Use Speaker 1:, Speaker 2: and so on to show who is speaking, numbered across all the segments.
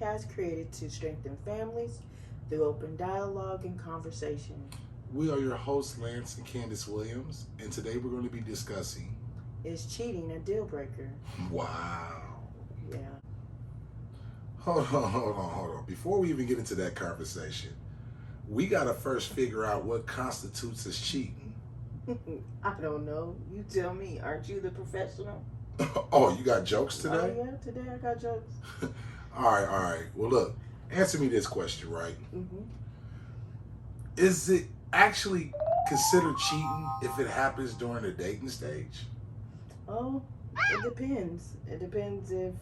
Speaker 1: podcast created to strengthen families through open dialogue and conversation.
Speaker 2: We are your hosts, Lance and Candice Williams, and today we're going to be discussing...
Speaker 1: Is cheating a deal breaker?
Speaker 2: Wow.
Speaker 1: Yeah.
Speaker 2: Hold on. Before we even get into that conversation, we got to first figure out what constitutes as cheating.
Speaker 1: I don't know. You tell me. Aren't you the professional?
Speaker 2: Oh, you got jokes today?
Speaker 1: Oh, yeah. Today I got jokes.
Speaker 2: All right. Well, look. Answer me this question, right?
Speaker 1: Mm-hmm.
Speaker 2: Is it actually considered cheating if it happens during the dating stage?
Speaker 1: Oh, it depends. It depends if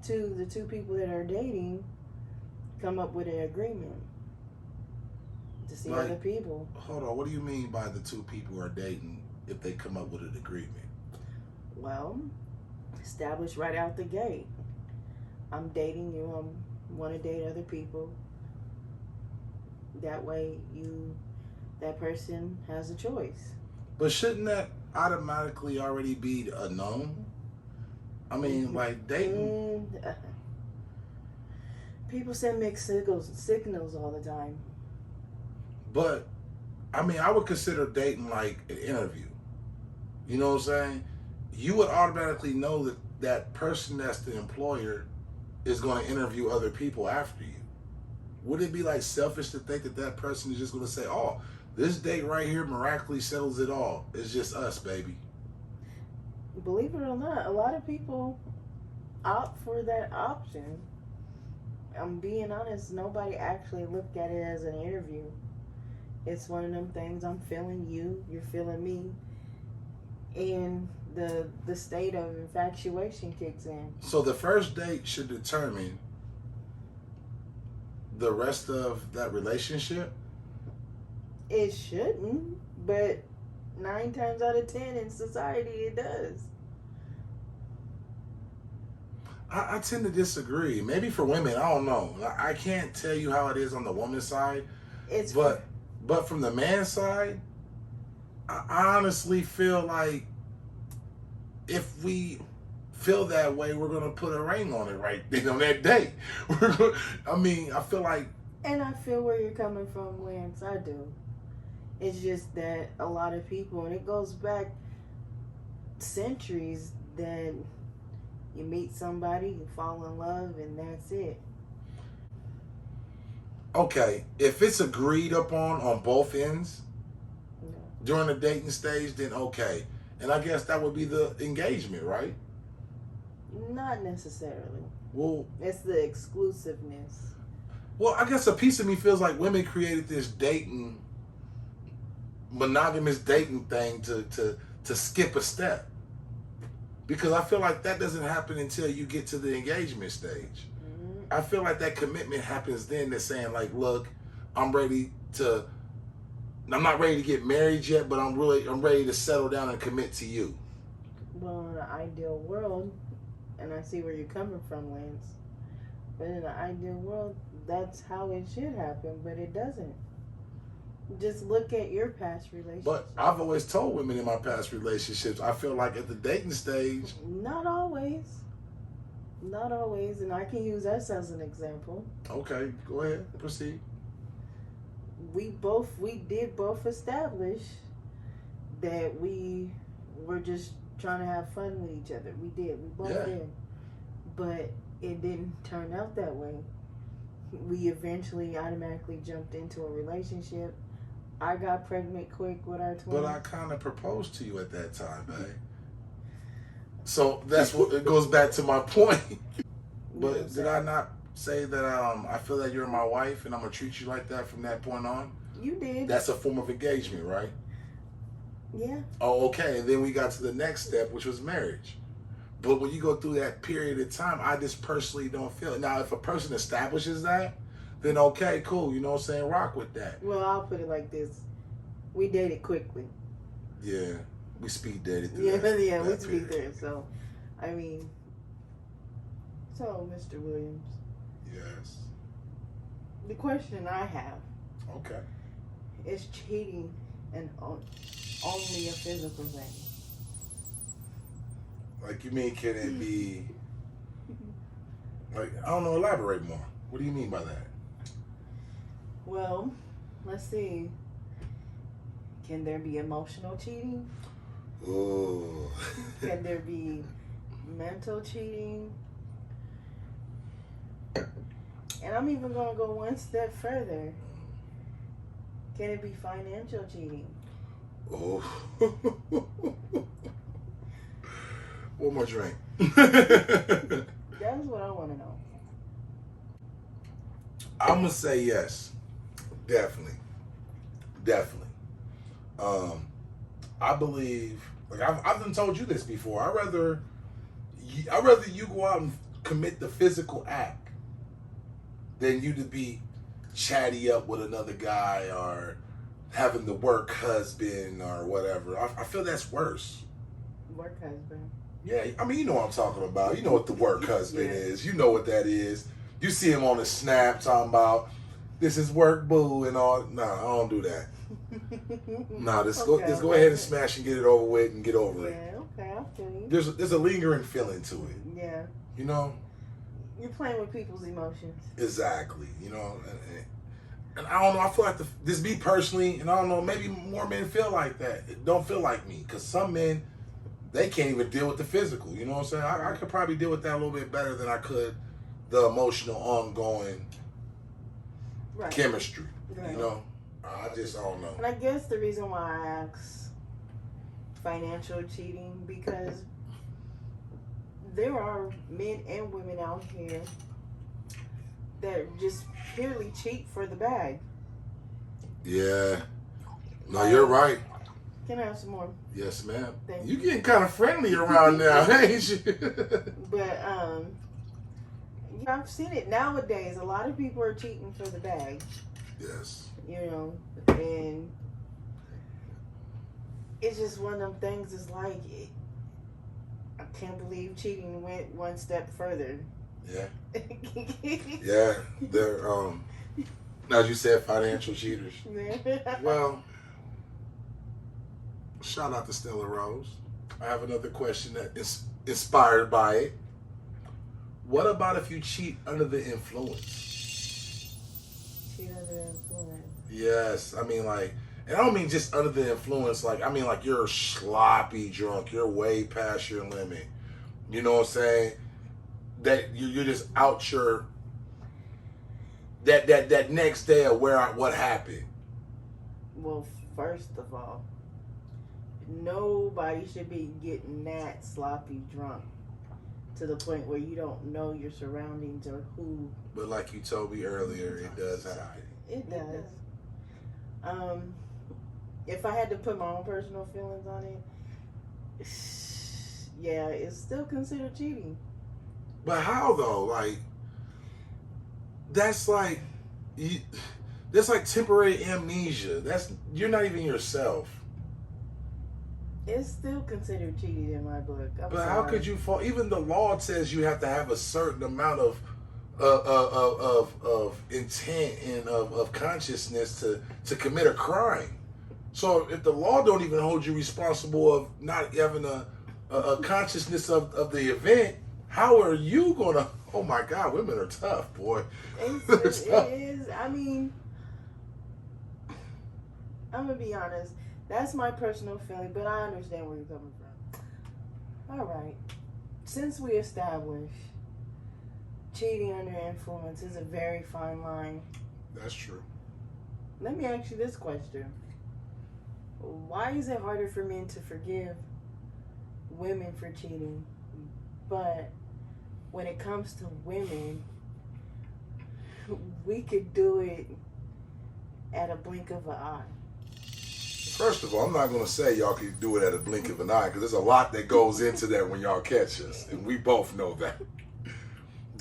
Speaker 1: the two people that are dating come up with an agreement to see other people.
Speaker 2: Hold on. What do you mean by the two people are dating if they come up with an agreement?
Speaker 1: Well, establish right out the gate. I'm dating you. I want to date other people. That way, that person has a choice.
Speaker 2: But shouldn't that automatically already be a known? I mean, like dating.
Speaker 1: People send mixed signals all the time.
Speaker 2: But I mean, I would consider dating like an interview. You know what I'm saying? You would automatically know that person that's the employer is going to interview other people after you. Would it be like selfish to think that person is just going to say, "Oh, this date right here miraculously settles it all. It's just us, baby"?
Speaker 1: Believe it or not, a lot of people opt for that option. I'm being honest, nobody actually looked at it as an interview. It's one of them things, I'm feeling you, you're feeling me, and the state of infatuation kicks in.
Speaker 2: So the first date should determine the rest of that relationship?
Speaker 1: It shouldn't, but 9 times out of 10 in society it does.
Speaker 2: I tend to disagree. Maybe for women, I don't know. I can't tell you how it is on the woman's side. But from the man's side, I honestly feel like if we feel that way, we're gonna put a ring on it right then on that day. I feel like.
Speaker 1: And I feel where you're coming from, Lance. I do. It's just that a lot of people, and it goes back centuries, that you meet somebody, you fall in love, and that's it.
Speaker 2: Okay, if it's agreed upon on both ends during the dating stage, then okay. And I guess that would be the engagement, right?
Speaker 1: Not necessarily.
Speaker 2: Well,
Speaker 1: it's the exclusiveness.
Speaker 2: Well, I guess a piece of me feels like women created this monogamous dating thing to skip a step. Because I feel like that doesn't happen until you get to the engagement stage. Mm-hmm. I feel like that commitment happens then. They're saying like, look, I'm not ready to get married yet, but I'm ready to settle down and commit to you.
Speaker 1: Well, in an ideal world, and I see where you're coming from, Lance, but in an ideal world, that's how it should happen, but it doesn't. Just look at your past relationships.
Speaker 2: But I've always told women in my past relationships, I feel like at the dating stage...
Speaker 1: Not always. Not always, and I can use us as an example.
Speaker 2: Okay, go ahead, proceed.
Speaker 1: We did both establish that we were just trying to have fun with each other. We both did. But it didn't turn out that way. We eventually automatically jumped into a relationship. I got pregnant quick with our twins.
Speaker 2: But I kind of proposed to you at that time, babe. So that's what it goes back to my point. But did I not say that I feel that you're my wife and I'm gonna treat you like that from that point on?
Speaker 1: You did.
Speaker 2: That's a form of engagement, right?
Speaker 1: Yeah.
Speaker 2: Oh, okay. And then we got to the next step, which was marriage. But when you go through that period of time, I just personally don't feel it. Now, if a person establishes that, then okay, cool. You know what I'm saying? Rock with that.
Speaker 1: Well, I'll put it like this. We dated quickly.
Speaker 2: Yeah. We speed dated through
Speaker 1: we
Speaker 2: that
Speaker 1: speed dated. So, I mean, so, Mr. Williams.
Speaker 2: Yes.
Speaker 1: The question I have.
Speaker 2: Okay.
Speaker 1: Is cheating only a physical thing?
Speaker 2: Like, you mean, can it be Like, I don't know, elaborate more. What do you mean by that?
Speaker 1: Well, let's see. Can there be emotional cheating?
Speaker 2: Ooh.
Speaker 1: Can there be mental cheating? And I'm even going to go one step further. Can it be financial cheating?
Speaker 2: Oh. One more drink.
Speaker 1: That's what I want to know.
Speaker 2: I'm going to say yes. Definitely. I believe, like I've done told you this before. I'd rather you go out and commit the physical act than you to be chatty up with another guy or having the work husband or whatever. I feel that's worse.
Speaker 1: Work husband.
Speaker 2: Yeah, I mean, you know what I'm talking about. You know what the work husband is. You know what that is. You see him on the snap talking about, this is work, boo, and all. Nah, I don't do that. Nah, just go ahead and smash and get it over with and get over it.
Speaker 1: Yeah, okay, I feel you.
Speaker 2: There's a lingering feeling to it.
Speaker 1: Yeah.
Speaker 2: You know?
Speaker 1: You're playing with people's emotions.
Speaker 2: Exactly. You know? And I don't know, I feel like this me personally, and I don't know, maybe more men feel like that. It don't feel like me. Because some men, they can't even deal with the physical. You know what I'm saying? I could probably deal with that a little bit better than I could the emotional, ongoing chemistry. Right. You know? I don't know.
Speaker 1: And I guess the reason why I ask financial cheating, because there are men and women out here that just purely cheat for the bag.
Speaker 2: Yeah. No, you're right.
Speaker 1: Can I have some more?
Speaker 2: Yes, ma'am. You getting kind of friendly around now, ain't you?
Speaker 1: But I've seen it nowadays. A lot of people are cheating for the bag.
Speaker 2: Yes.
Speaker 1: You know, and it's just one of them things. It's like, I can't believe cheating went one step further.
Speaker 2: Yeah. Yeah. They're as you said, financial cheaters. Well, shout out to Stella Rose. I have another question that is inspired by it. What about if you cheat under the influence?
Speaker 1: Cheat under the influence.
Speaker 2: Yes, I mean, like, and I don't mean just under the influence, like, I mean, like, you're sloppy drunk, you're way past your limit. You know what I'm saying? That you're just out your, that next day of what happened.
Speaker 1: Well, first of all, nobody should be getting that sloppy drunk to the point where you don't know your surroundings or who.
Speaker 2: But like you told me earlier, it does happen.
Speaker 1: It does. If I had to put my own personal feelings on it, yeah, it's still considered cheating.
Speaker 2: But how though? Like, that's like temporary amnesia. You're not even yourself.
Speaker 1: It's still considered cheating in my book.
Speaker 2: But how could you fall? Even the law says you have to have a certain amount of intent and of consciousness to commit a crime. So if the law don't even hold you responsible of not having a consciousness of the event, how are you gonna? Oh my God, women are tough, boy.
Speaker 1: It is. I mean, I'm gonna be honest. That's my personal feeling, but I understand where you're coming from. All right. Since we established cheating under influence is a very fine line.
Speaker 2: That's true.
Speaker 1: Let me ask you this question. Why is it harder for men to forgive women for cheating, but when it comes to women, we could do it at a blink of an eye?
Speaker 2: First of all, I'm not going to say y'all can do it at a blink of an eye, because there's a lot that goes into that when y'all catch us, and we both know that.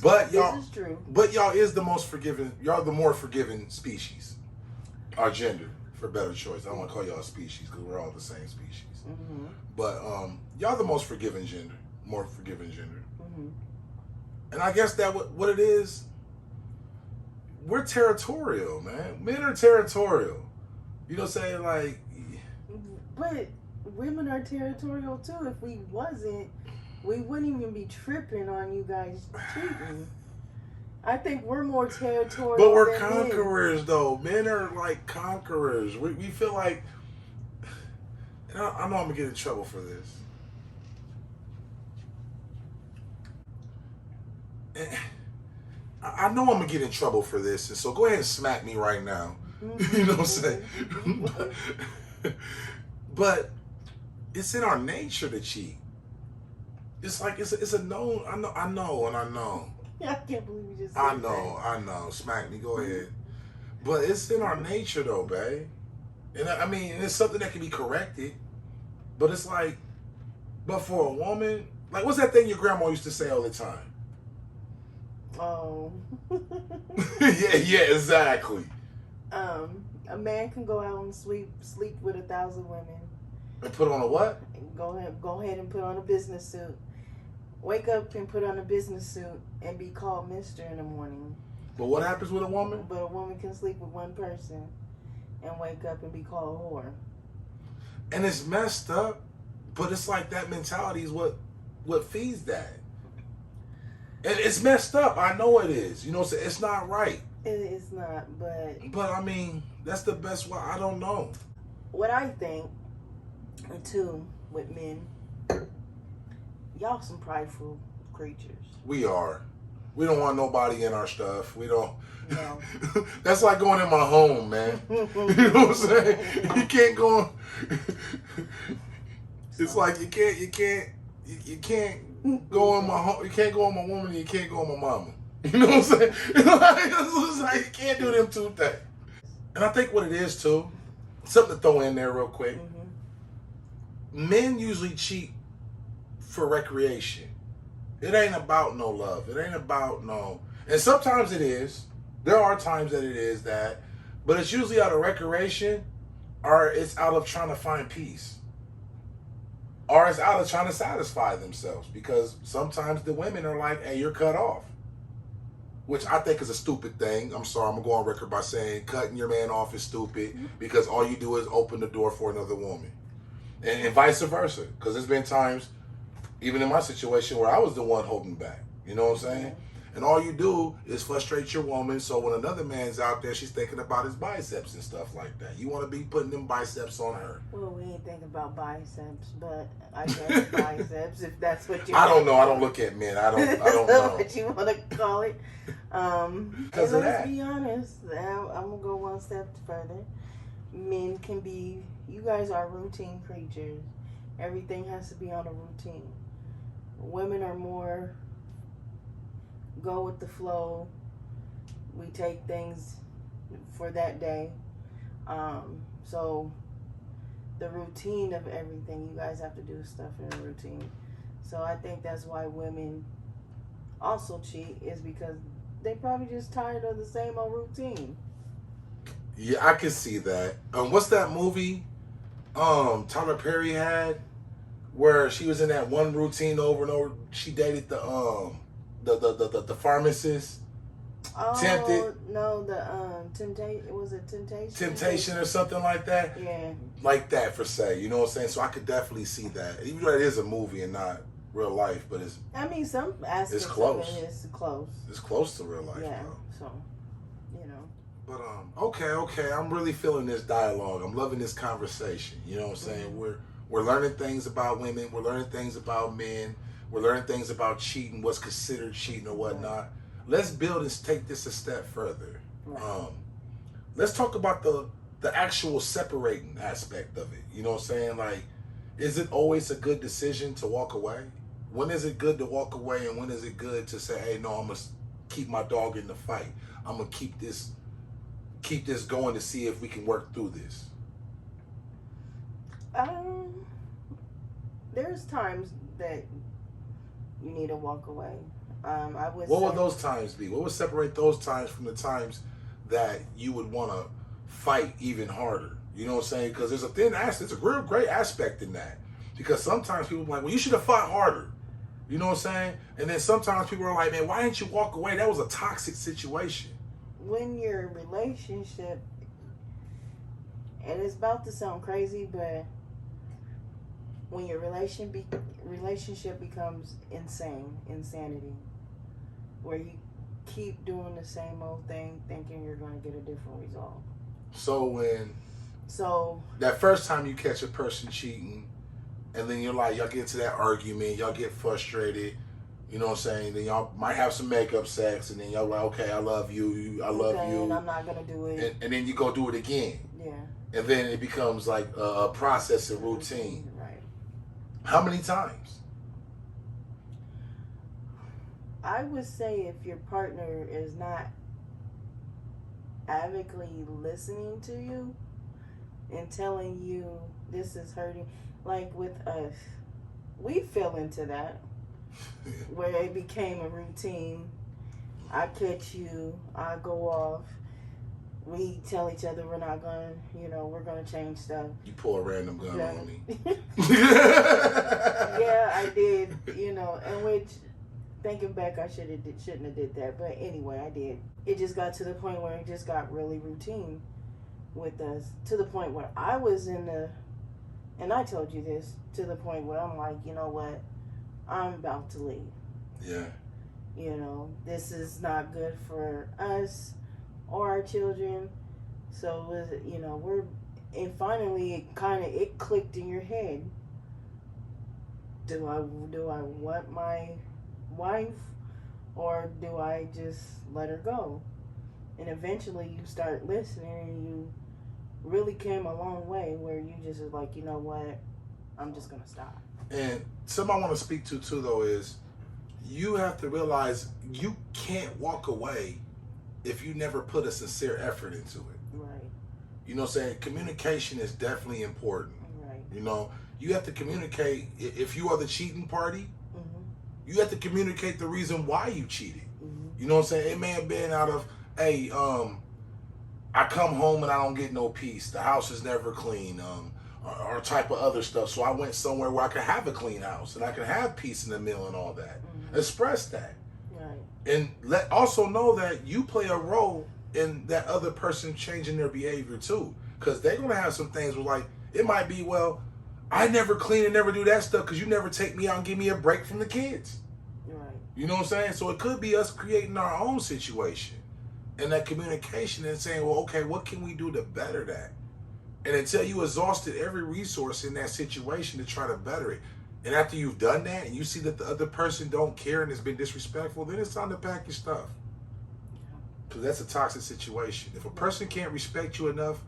Speaker 2: But y'all,
Speaker 1: this is true.
Speaker 2: But y'all is the most forgiving. Y'all the more forgiving species, our gender, for better choice. I don't want to call y'all a species because we're all the same species. Mm-hmm. But y'all the most forgiving gender, more forgiving gender. Mm-hmm. And I guess that what it is. We're territorial, man. Men are territorial. You know what I'm saying? Like,
Speaker 1: but women are territorial too. If we wasn't, we wouldn't even be tripping on you guys cheating. I think we're more territorial
Speaker 2: But we're
Speaker 1: than men.
Speaker 2: conquerors, though. Men are like conquerors. We feel like. And I know I'm gonna get in trouble for this. I know I'm gonna get in trouble for this, and so go ahead and smack me right now. You know what I'm saying? But it's in our nature to cheat. It's like it's a known. I know, and I know.
Speaker 1: I can't believe you just said
Speaker 2: I know. Smack me. Go ahead. But it's in our nature, though, babe. And I mean, and it's something that can be corrected. But it's like, but for a woman, like, what's that thing your grandma used to say all the time?
Speaker 1: Oh.
Speaker 2: yeah, exactly.
Speaker 1: A man can go out and sleep with 1,000 women.
Speaker 2: And put on a what?
Speaker 1: Go ahead and put on a business suit. Wake up and put on a business suit and be called Mister in the morning.
Speaker 2: But what happens with a woman?
Speaker 1: But a woman can sleep with one person and wake up and be called a whore.
Speaker 2: And it's messed up, but it's like that mentality is what feeds that. And it's messed up. I know it is. You know, it's not right.
Speaker 1: It's not, but...
Speaker 2: But, I mean, that's the best way. I don't know.
Speaker 1: What I think, too, with men, y'all some prideful creatures.
Speaker 2: We are. We don't want nobody in our stuff. We don't.
Speaker 1: No.
Speaker 2: That's like going in my home, man. You know what I'm saying? You can't go. It's like you can't go in my home. You can't go on my woman. And you can't go on my mama. You know what I'm saying? It's like you can't do them two things. And I think what it is too, something to throw in there real quick.
Speaker 1: Mm-hmm.
Speaker 2: Men usually cheat for recreation. It ain't about no love. It ain't about no. And sometimes it is. There are times that it is that, but it's usually out of recreation, or it's out of trying to find peace, or it's out of trying to satisfy themselves. Because sometimes the women are like, "Hey, you're cut off," which I think is a stupid thing. I'm sorry, I'm gonna go on record by saying cutting your man off is stupid because all you do is open the door for another woman, and vice versa. Because there's been times, even in my situation, where I was the one holding back. You know what I'm saying? And all you do is frustrate your woman, so when another man's out there, she's thinking about his biceps and stuff like that. You want to be putting them biceps on her.
Speaker 1: Well, we ain't thinking about biceps, but I guess biceps, if that's what you
Speaker 2: I don't know. I don't look at men. I don't know.
Speaker 1: what you want to call it.
Speaker 2: Because of
Speaker 1: let's
Speaker 2: that.
Speaker 1: be honest, I'm going to go one step further. Men can be, you guys are routine creatures. Everything has to be on a routine. Women are more go with the flow. We take things for that day. So the routine of everything, you guys have to do stuff in a routine. So I think that's why women also cheat, is because they probably just tired of the same old routine.
Speaker 2: Yeah, I can see that. What's that movie Tyler Perry had where she was in that one routine over and over? She dated the pharmacist.
Speaker 1: Oh,
Speaker 2: Tempted.
Speaker 1: no, the Temptation. Was it Temptation?
Speaker 2: Temptation or something like that.
Speaker 1: Yeah.
Speaker 2: Like that, for say. You know what I'm saying? So I could definitely see that. Even though it is a movie and not real life, but it's.
Speaker 1: I mean, some aspects
Speaker 2: close.
Speaker 1: of it is close.
Speaker 2: It's close to real life,
Speaker 1: Yeah.
Speaker 2: though.
Speaker 1: So, you know.
Speaker 2: But okay. I'm really feeling this dialogue. I'm loving this conversation. You know what I'm saying?
Speaker 1: Mm-hmm.
Speaker 2: We're learning things about women. We're learning things about men. We're learning things about cheating, what's considered cheating or whatnot. Right. Let's build and take this a step further. Right. Let's talk about the actual separating aspect of it. You know what I'm saying? Like, is it always a good decision to walk away? When is it good to walk away, and when is it good to say, hey, no, I'm going to keep my dog in the fight. I'm going to keep this going to see if we can work through this?
Speaker 1: There's times that you need to walk away. What
Speaker 2: would those times be? What would separate those times from the times that you would want to fight even harder? You know what I'm saying? Because there's a thin aspect, it's a real great aspect in that. Because sometimes people are like, well, you should have fought harder. You know what I'm saying? And then sometimes people are like, man, why didn't you walk away? That was a toxic situation. When
Speaker 1: your relationship, and it's about to sound crazy, but when your relationship becomes insanity, where keep doing the same old thing, thinking you're going to get a different result.
Speaker 2: So when that first time you catch a person cheating, and then you're like, y'all get into that argument, y'all get frustrated, you know what I'm saying? Then y'all might have some makeup sex, and then y'all like, okay, I love you, I love you,
Speaker 1: and I'm not gonna do it,
Speaker 2: and then you go do it again.
Speaker 1: Yeah.
Speaker 2: And then it becomes like a process and routine.
Speaker 1: Right.
Speaker 2: How many times?
Speaker 1: I would say if your partner is not avidly listening to you and telling you this is hurting, like with us, we fell into that where it became a routine. I catch you, I go off. We tell each other we're not going to, we're going to change stuff.
Speaker 2: You pull a random gun on me.
Speaker 1: Yeah, I did, and which, thinking back, I shouldn't have did that. But anyway, I did. It just got to the point where it just got really routine with us. To the point where I was and I told you this, to the point where I'm like, you know what? I'm about to leave.
Speaker 2: Yeah.
Speaker 1: This is not good for us or our children. So, and finally it clicked in your head. Do I want my wife, or do I just let her go? And eventually you start listening, and you really came a long way where you just was like, you know what? I'm just going to stop.
Speaker 2: And something I want to speak to too, though, is you have to realize you can't walk away if you never put a sincere effort into it.
Speaker 1: Right.
Speaker 2: You know what I'm saying? Communication is definitely important.
Speaker 1: Right.
Speaker 2: You have to communicate. If you are the cheating party, you have to communicate the reason why you cheated. You know what I'm saying? It may have been out of, hey, I come home and I don't get no peace. The house is never clean. Or type of other stuff. So I went somewhere where I could have a clean house and I could have peace in the meal and all that. Express that.
Speaker 1: Right.
Speaker 2: And also know that you play a role in that other person changing their behavior too. Because they're going to have some things where, like, it might be, well, I never clean and never do that stuff because you never take me out and give me a break from the kids.
Speaker 1: Right.
Speaker 2: You know what I'm saying? So it could be us creating our own situation. And that communication and saying, well, okay, what can we do to better that? And until you exhausted every resource in that situation to try to better it. And after you've done that and you see that the other person don't care and has been disrespectful, then it's time to pack your stuff. Because that's a toxic situation. If a person can't respect you enough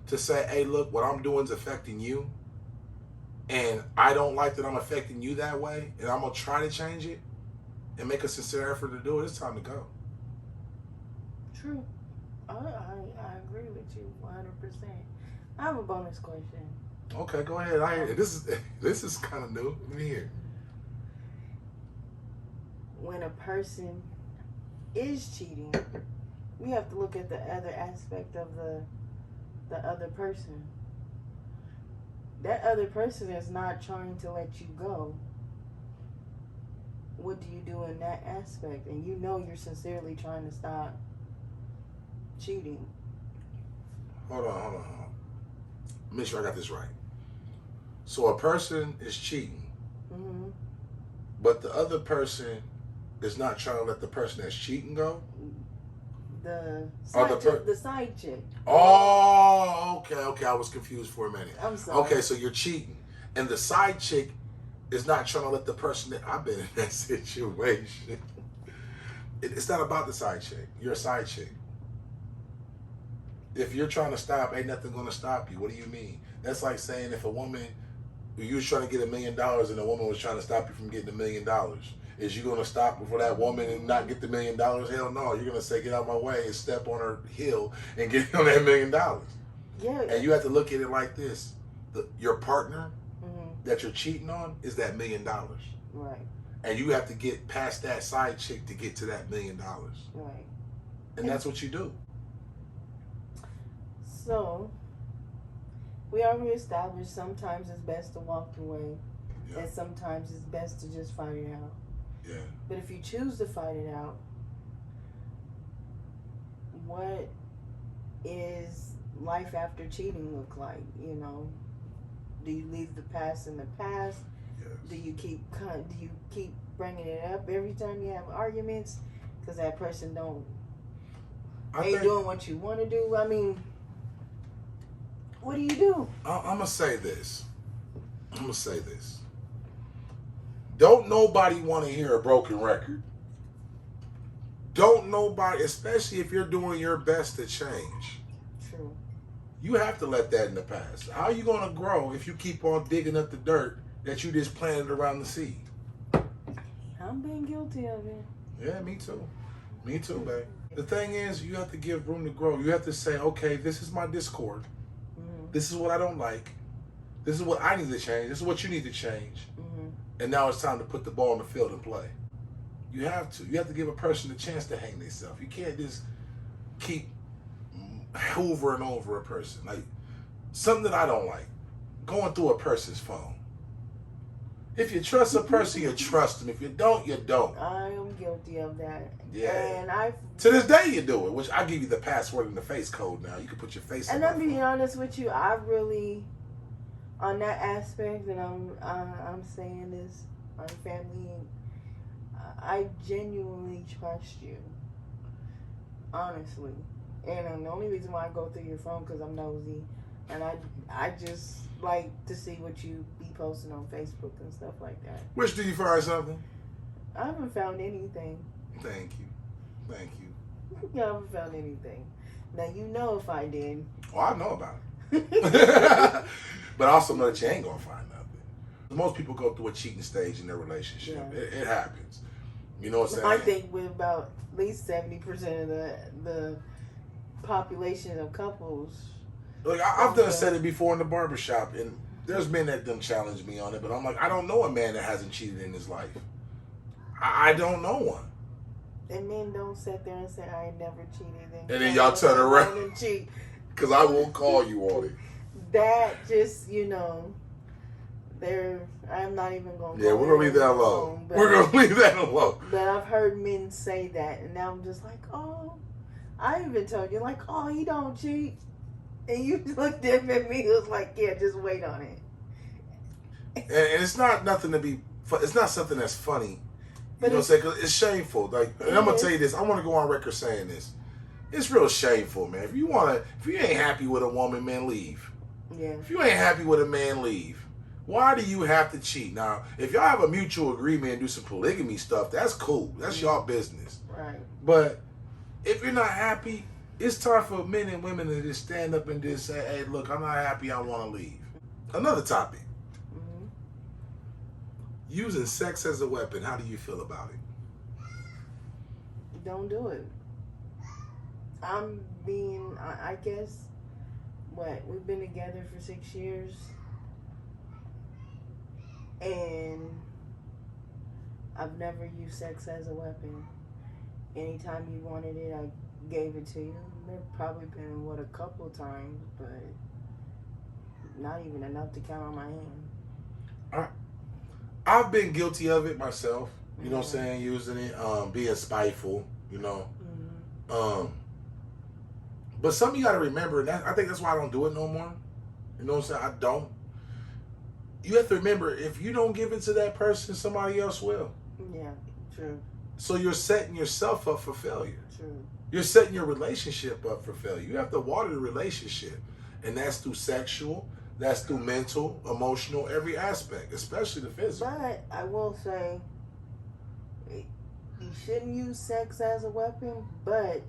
Speaker 2: to say, hey, look, what I'm doing is affecting you, and I don't like that I'm affecting you that way, and I'm going to try to change it and make a sincere effort to do it, it's time to go.
Speaker 1: True. I agree with you 100%. I have a bonus question.
Speaker 2: Okay, go ahead. I hear it. This is kind of new. Let me hear.
Speaker 1: When a person is cheating, we have to look at the other aspect of the other person. That other person is not trying to let you go. What do you do in that aspect? And you're sincerely trying to stop cheating.
Speaker 2: Hold on. Make sure I got this right. So a person is cheating, but the other person is not trying to let the person that's cheating go?
Speaker 1: The side chick.
Speaker 2: Oh, okay. I was confused for a minute.
Speaker 1: I'm sorry.
Speaker 2: Okay, so you're cheating, and the side chick is not trying to let the person that I've been in that situation. It's not about the side chick. You're a side chick. If you're trying to stop, ain't nothing going to stop you. What do you mean? That's like saying if a woman, you was trying to get $1 million and a woman was trying to stop you from getting $1 million. Is you going to stop before that woman and not get the $1 million? Hell no. You're going to say, get out of my way and step on her heel and get on that $1 million.
Speaker 1: Yeah.
Speaker 2: And you have to look at it like this. Your partner that you're cheating on is that $1 million.
Speaker 1: Right.
Speaker 2: And you have to get past that side chick to get to that $1 million.
Speaker 1: Right.
Speaker 2: And that's what you do.
Speaker 1: So, we already established sometimes it's best to walk away, and sometimes it's best to just fight it out.
Speaker 2: Yeah.
Speaker 1: But if you choose to fight it out, what is life after cheating look like? Do you leave the past in the past?
Speaker 2: Yes.
Speaker 1: Do you keep bringing it up every time you have arguments? because that person
Speaker 2: I
Speaker 1: ain't
Speaker 2: think
Speaker 1: doing what you want to do. I mean, what do you do?
Speaker 2: I'm gonna say this. Don't nobody want to hear a broken record. Don't nobody, especially if you're doing your best to change.
Speaker 1: True.
Speaker 2: You have to let that in the past. How are you gonna grow if you keep on digging up the dirt that you just planted around the seed?
Speaker 1: I'm being guilty of it.
Speaker 2: Yeah, me too. Me too, babe. The thing is, you have to give room to grow. You have to say, okay, this is my discord.
Speaker 1: Mm-hmm.
Speaker 2: This is what I don't like. This is what I need to change. This is what you need to change.
Speaker 1: Mm-hmm.
Speaker 2: And now it's time to put the ball in the field and play. You have to. You have to give a person a chance to hang themselves. You can't just keep hoovering over a person. Like, something that I don't like, going through a person's phone. If you trust a person, you trust them. If you don't, you don't.
Speaker 1: I am guilty of that.
Speaker 2: Yeah.
Speaker 1: And
Speaker 2: to this day, you do it. Which I give you the password and the face code now. You can put your face.
Speaker 1: And I'm being honest with you. I really, on that aspect, and I'm saying this on family. I genuinely trust you. Honestly. And the only reason why I go through your phone because I'm nosy, and I just like to see what you be posting on Facebook and stuff like that.
Speaker 2: Which, do you find something?
Speaker 1: I haven't found anything.
Speaker 2: Thank you.
Speaker 1: I haven't found anything. Now you know if I did.
Speaker 2: Oh, I know about it. But I also know that you ain't gonna find nothing. Most people go through a cheating stage in their relationship.
Speaker 1: Yeah.
Speaker 2: It happens. You know what I'm saying?
Speaker 1: I think with about at least 70% of the population of couples.
Speaker 2: Look, I've done said it before in the barbershop, and there's men that done challenge me on it, but I'm like, I don't know a man that hasn't cheated in his life. I don't know one.
Speaker 1: And men don't sit there and say, I ain't never cheated.
Speaker 2: And then y'all turn around
Speaker 1: and cheat.
Speaker 2: Because I won't call you on it.
Speaker 1: That just, I'm not even going to
Speaker 2: Yeah, we're going to leave that alone. We're going to leave that alone.
Speaker 1: But I've heard men say that, and now I'm just like, oh, I even told you, like, oh, he don't cheat. And you looked at me, it was like, yeah, just wait on it.
Speaker 2: And it's not nothing to be, it's not something that's funny. You know what I'm saying? Cause it's shameful. Like, and I'm going to tell you this, I want to go on record saying this. It's real shameful, man. If you ain't happy with a woman, man, leave.
Speaker 1: Yeah.
Speaker 2: If you ain't happy with a man, leave. Why do you have to cheat? Now, if y'all have a mutual agreement and do some polygamy stuff, that's cool. That's y'all business.
Speaker 1: Right.
Speaker 2: But if you're not happy, it's time for men and women to just stand up and just say, hey, look, I'm not happy. I want to leave. Another topic.
Speaker 1: Mm-hmm.
Speaker 2: Using sex as a weapon. How do you feel about it?
Speaker 1: Don't do it. I guess, we've been together for 6 years. And I've never used sex as a weapon. Anytime you wanted it, I gave it to you. There's probably been, a couple times, but not even enough to count on my hand.
Speaker 2: I've been guilty of it myself. You know what I'm saying? Using it, being spiteful,
Speaker 1: Mm-hmm.
Speaker 2: But something you got to remember, and I think that's why I don't do it no more. You know what I'm saying? I don't. You have to remember, if you don't give it to that person, somebody else will.
Speaker 1: Yeah, true.
Speaker 2: So you're setting yourself up for failure.
Speaker 1: True.
Speaker 2: You're setting your relationship up for failure. You have to water the relationship. And that's through sexual, that's through mental, emotional, every aspect, especially the physical.
Speaker 1: But I will say, you shouldn't use sex as a weapon, but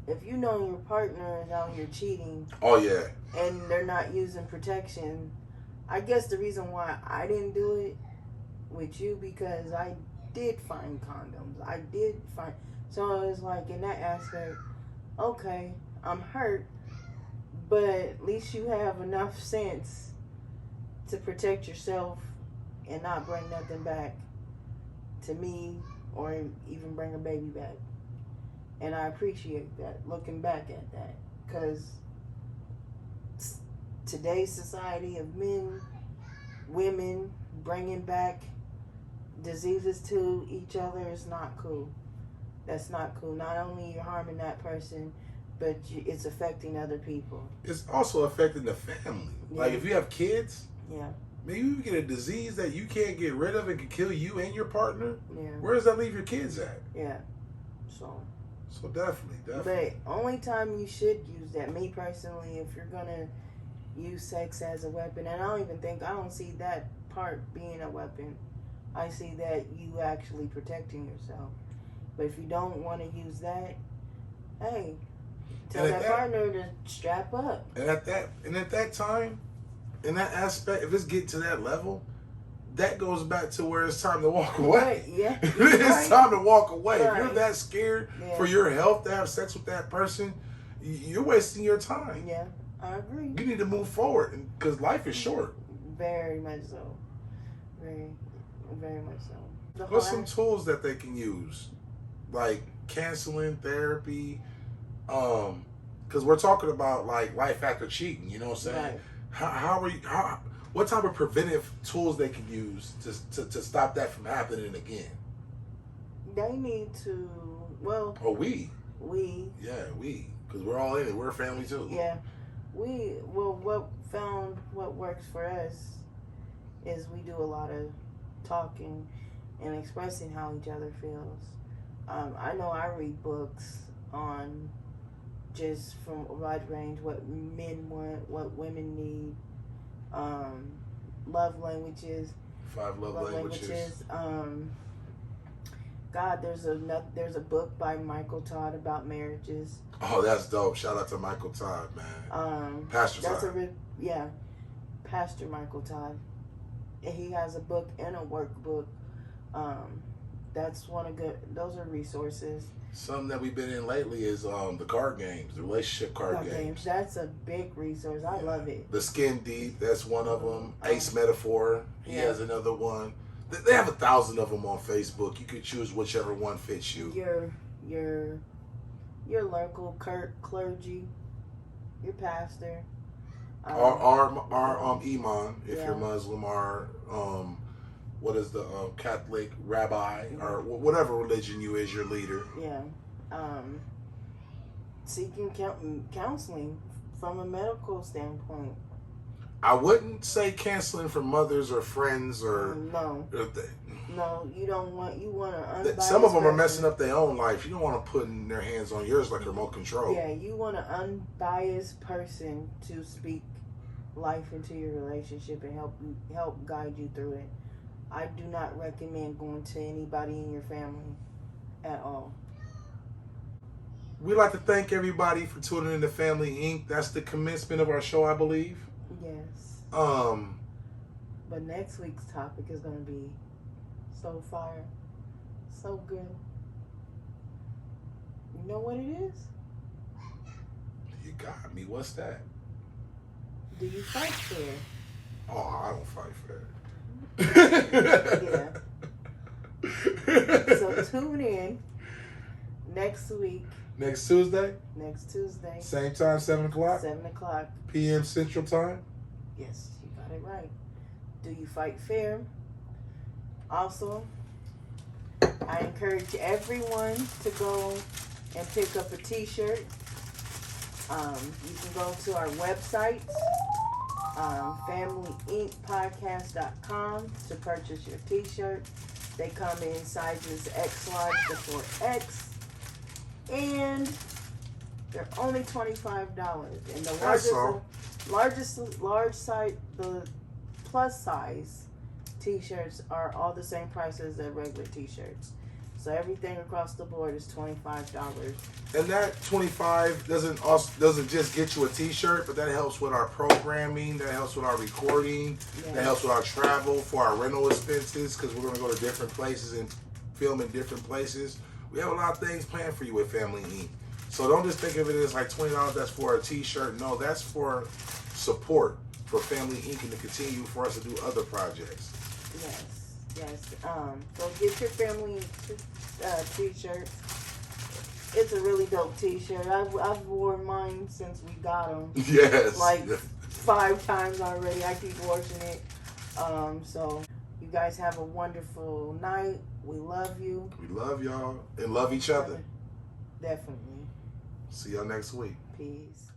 Speaker 1: if you know your partner is out here cheating.
Speaker 2: Oh, yeah.
Speaker 1: And they're not using protection, I guess the reason why I didn't do it with you, because I did find condoms. So it's like, in that aspect, okay, I'm hurt, but at least you have enough sense to protect yourself and not bring nothing back to me or even bring a baby back. And I appreciate that, looking back at that, because today's society of men, women bringing back diseases to each other is not cool. That's not cool. Not only you're harming that person, but it's affecting other people.
Speaker 2: It's also affecting the family.
Speaker 1: Yeah.
Speaker 2: Like, if you have kids,
Speaker 1: yeah,
Speaker 2: maybe you get a disease that you can't get rid of and can kill you and your partner.
Speaker 1: yeah,
Speaker 2: Where does that leave your kids at?
Speaker 1: yeah.
Speaker 2: So definitely.
Speaker 1: But only time you should use that, me personally, if you're gonna use sex as a weapon, and I don't see that part being a weapon. I see that you actually protecting yourself. But if you don't want to use that, hey, tell that partner to strap up.
Speaker 2: And at that time, in that aspect, if it's getting to that level, that goes back to where it's time to walk away.
Speaker 1: Right, yeah.
Speaker 2: It's time to walk away.
Speaker 1: Right.
Speaker 2: If you're that scared for your health to have sex with that person, you're wasting your time.
Speaker 1: Yeah, I agree.
Speaker 2: You need to move forward because life is short.
Speaker 1: Very much so. Very, very much so.
Speaker 2: What's some tools that they can use? Like counseling, therapy, because we're talking about like life after cheating, you know what I'm saying? Right. What type of preventive tools they can use to stop that from happening again?
Speaker 1: They need to,
Speaker 2: we, because we're all in it. We're a family too.
Speaker 1: Yeah, what works for us is we do a lot of talking and expressing how each other feels. I know I read books on just from a wide range, what men want, what women need, love languages.
Speaker 2: 5 love languages.
Speaker 1: There's a book by Michael Todd about marriages.
Speaker 2: Oh, that's dope. Shout out to Michael Todd, man. Pastor Todd.
Speaker 1: Pastor Michael Todd. He has a book and a workbook. Those are resources.
Speaker 2: Something that we've been in lately is the card games, the relationship card games.
Speaker 1: That's a big resource. I love it.
Speaker 2: The Skin Deep, that's one of them. Ace Metaphor, he has another one. They have 1,000 of them on Facebook. You could choose whichever one fits you.
Speaker 1: Your local clergy, your pastor.
Speaker 2: Our imam, if you're Muslim, our what is the Catholic rabbi or whatever religion you is, your leader.
Speaker 1: Yeah. Seeking counseling from a medical standpoint.
Speaker 2: I wouldn't say counseling from mothers or friends or
Speaker 1: no, you don't want. You want to unbiased.
Speaker 2: Some of them are messing up their own life. You don't want to put in their hands on yours like remote control.
Speaker 1: Yeah, you want an unbiased person to speak life into your relationship and help guide you through it. I do not recommend going to anybody in your family at all.
Speaker 2: We'd like to thank everybody for tuning in to Family Inc. That's the commencement of our show, I believe.
Speaker 1: Yes. But next week's topic is going to be so fire, so good. You know what it is?
Speaker 2: You got me. What's that?
Speaker 1: Do you fight fair?
Speaker 2: Oh, I don't fight fair.
Speaker 1: Yeah. So tune in next week.
Speaker 2: Next Tuesday?
Speaker 1: Next Tuesday.
Speaker 2: Same time, 7 o'clock?
Speaker 1: 7 o'clock.
Speaker 2: p.m. Central Time?
Speaker 1: Yes, you got it right. Do you fight fair? Also, I encourage everyone to go and pick up a t-shirt. You can go to our website, FamilyIncPodcast.com, to purchase your t-shirt. They come in sizes X large to 4X. And they're only $25. And the the plus size t-shirts are all the same price as the regular t-shirts. So everything across the board is $25.
Speaker 2: And that $25 doesn't just get you a t-shirt, but that helps with our programming, that helps with our recording, that helps with our travel, for our rental expenses, because we're going to go to different places and film in different places. We have a lot of things planned for you with Family Inc. So don't just think of it as like $20 that's for a t-shirt. No, that's for support for Family Inc. and to continue for us to do other projects.
Speaker 1: Yes. So get your Family t-shirt. It's a really dope t-shirt. I've worn mine since we got them.
Speaker 2: Yes.
Speaker 1: Like 5 times already. I keep washing it. So you guys have a wonderful night. We love you.
Speaker 2: We love y'all and love each other.
Speaker 1: Definitely.
Speaker 2: See y'all next week.
Speaker 1: Peace.